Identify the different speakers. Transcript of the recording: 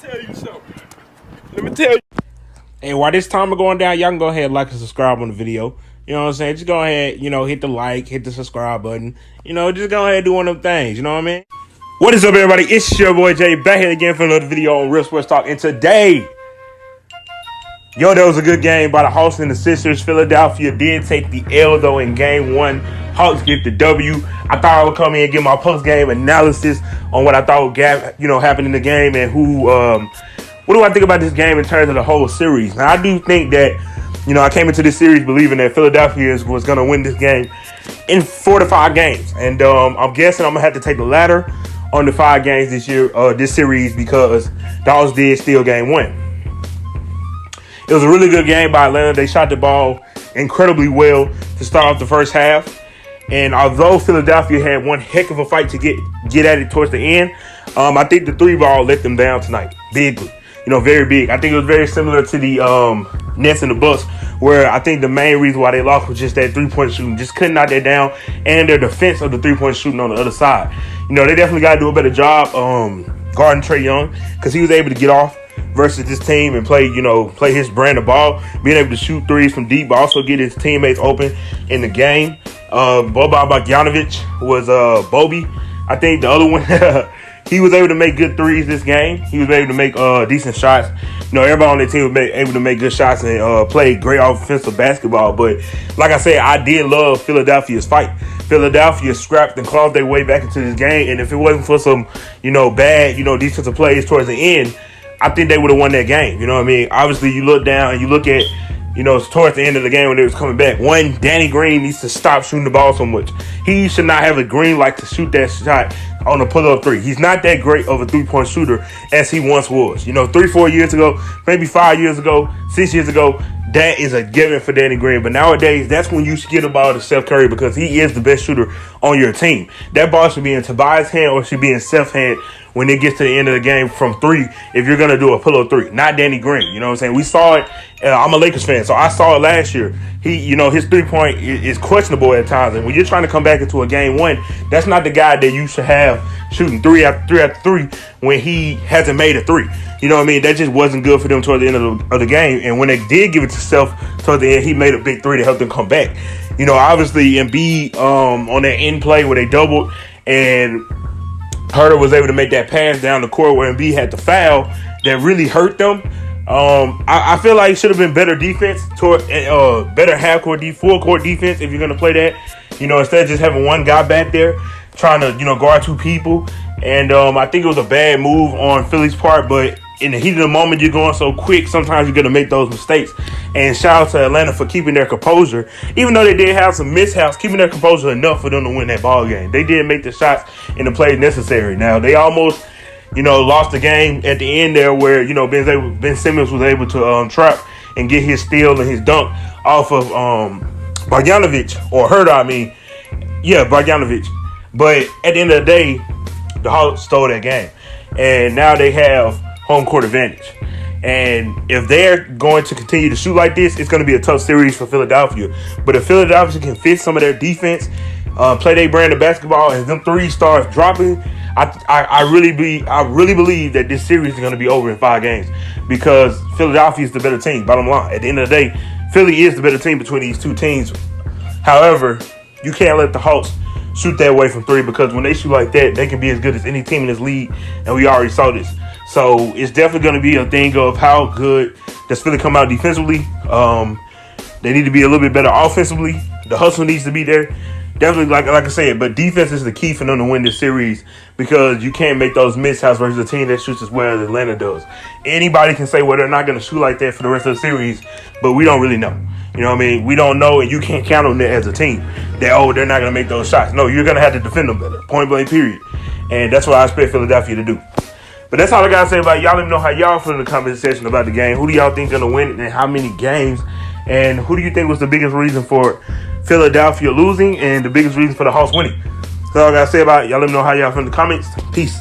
Speaker 1: tell you something. Let me tell you.
Speaker 2: Hey, while this timer going down, y'all can go ahead and like and subscribe on the video. You know what I'm saying? Just go ahead, hit the like, hit the subscribe button. Just go ahead and do one of them things. You know what I mean? What is up, everybody? It's your boy Jay back here again for another video on Real Sports Talk. And today, that was a good game by the Hawks and the Sixers. Philadelphia did take the L, though, in game one. Hawks get the W. I thought I would come in and give my post-game analysis on what I thought would happen in the game and what do I think about this game in terms of the whole series. Now, I do think that, I came into this series believing that Philadelphia was going to win this game in 4 to 5 games. And I'm guessing I'm going to have to take the latter on the 5 games this series, because the Hawks did steal game 1. It was a really good game by Atlanta. They shot the ball incredibly well to start off the first half. And although Philadelphia had one heck of a fight to get at it towards the end, I think the 3-ball let them down tonight. Bigly. Very big. I think it was very similar to the Nets and the Bucks, where I think the main reason why they lost was just that 3-point shooting. Just couldn't knock that down, and their defense of the 3-point shooting on the other side. They definitely got to do a better job guarding Trae Young, because he was able to get off versus this team and play his brand of ball, being able to shoot threes from deep, but also get his teammates open in the game. Boban Bogdanovic was Bobby. I think the other one, he was able to make good threes this game. He was able to make decent shots. Everybody on the team was able to make good shots and play great offensive basketball. But like I said, I did love Philadelphia's fight. Philadelphia scrapped and clawed their way back into this game. And if it wasn't for some, bad, defensive plays towards the end, I think they would have won that game. You know what I mean? Obviously, you look down and you look at, towards the end of the game when they was coming back. One, Danny Green needs to stop shooting the ball so much. He should not have a green light to shoot that shot on a pull-up 3. He's not that great of a 3-point shooter as he once was. 3-4 years ago, maybe 5 years ago, 6 years ago, that is a given for Danny Green. But nowadays, that's when you should get the ball to Steph Curry, because he is the best shooter on your team. That ball should be in Tobias' hand or should be in Steph's hand when it gets to the end of the game from 3, if you're going to do a pull-up 3, not Danny Green. You know what I'm saying? We saw it. I'm a Lakers fan, so I saw it last year. His 3-point is questionable at times. And when you're trying to come back into a game 1, that's not the guy that you should have shooting 3 after 3 when he hasn't made a 3. You know what I mean? That just wasn't good for them toward the end of the game. And when they did give it to Steph toward the end, he made a big 3 to help them come back. Obviously, Embiid on that end play where they doubled and Herter was able to make that pass down the court where Embiid had the foul that really hurt them. I feel like it should have been better defense, better half-court, full-court defense if you're going to play that. Instead of just having one guy back there trying to, guard 2 people. And I think it was a bad move on Philly's part, but in the heat of the moment, you're going so quick, sometimes you're going to make those mistakes. And shout out to Atlanta for keeping their composure. Even though they did have some mishaps, keeping their composure enough for them to win that ball game. They did make the shots and the plays necessary. Now, they almost, lost the game at the end there where, Ben Simmons was able to trap and get his steal and his dunk off of Bogdanovic, or Herter, Bogdanovic. But at the end of the day, the Hawks stole that game. And now they have home court advantage. And if they're going to continue to shoot like this, it's going to be a tough series for Philadelphia. But if Philadelphia can fit some of their defense, play their brand of basketball, and them 3 starts dropping, I really believe that this series is going to be over in 5 games, because Philadelphia is the better team. Bottom line, at the end of the day, Philly is the better team between these 2 teams. However, you can't let the Hawks shoot that way from 3, because when they shoot like that, they can be as good as any team in this league, and we already saw this. So it's definitely going to be a thing of how good does Philly come out defensively. They need to be a little bit better offensively. The hustle needs to be there. Definitely, like I said, but defense is the key for them to win this series, because you can't make those mishaps versus a team that shoots as well as Atlanta does. Anybody can say, well, they're not going to shoot like that for the rest of the series, but we don't really know. You know what I mean? We don't know, and you can't count on that as a team. That, they're not going to make those shots. No, you're going to have to defend them better. Point blank, period. And that's what I expect Philadelphia to do. But that's all I got to say about it. Y'all let me know how y'all feel in the comment section about the game. Who do y'all think is going to win it, and how many games? And who do you think was the biggest reason for Philadelphia losing and the biggest reason for the Hawks winning? That's all I got to say about it. Y'all let me know how y'all feel in the comments. Peace.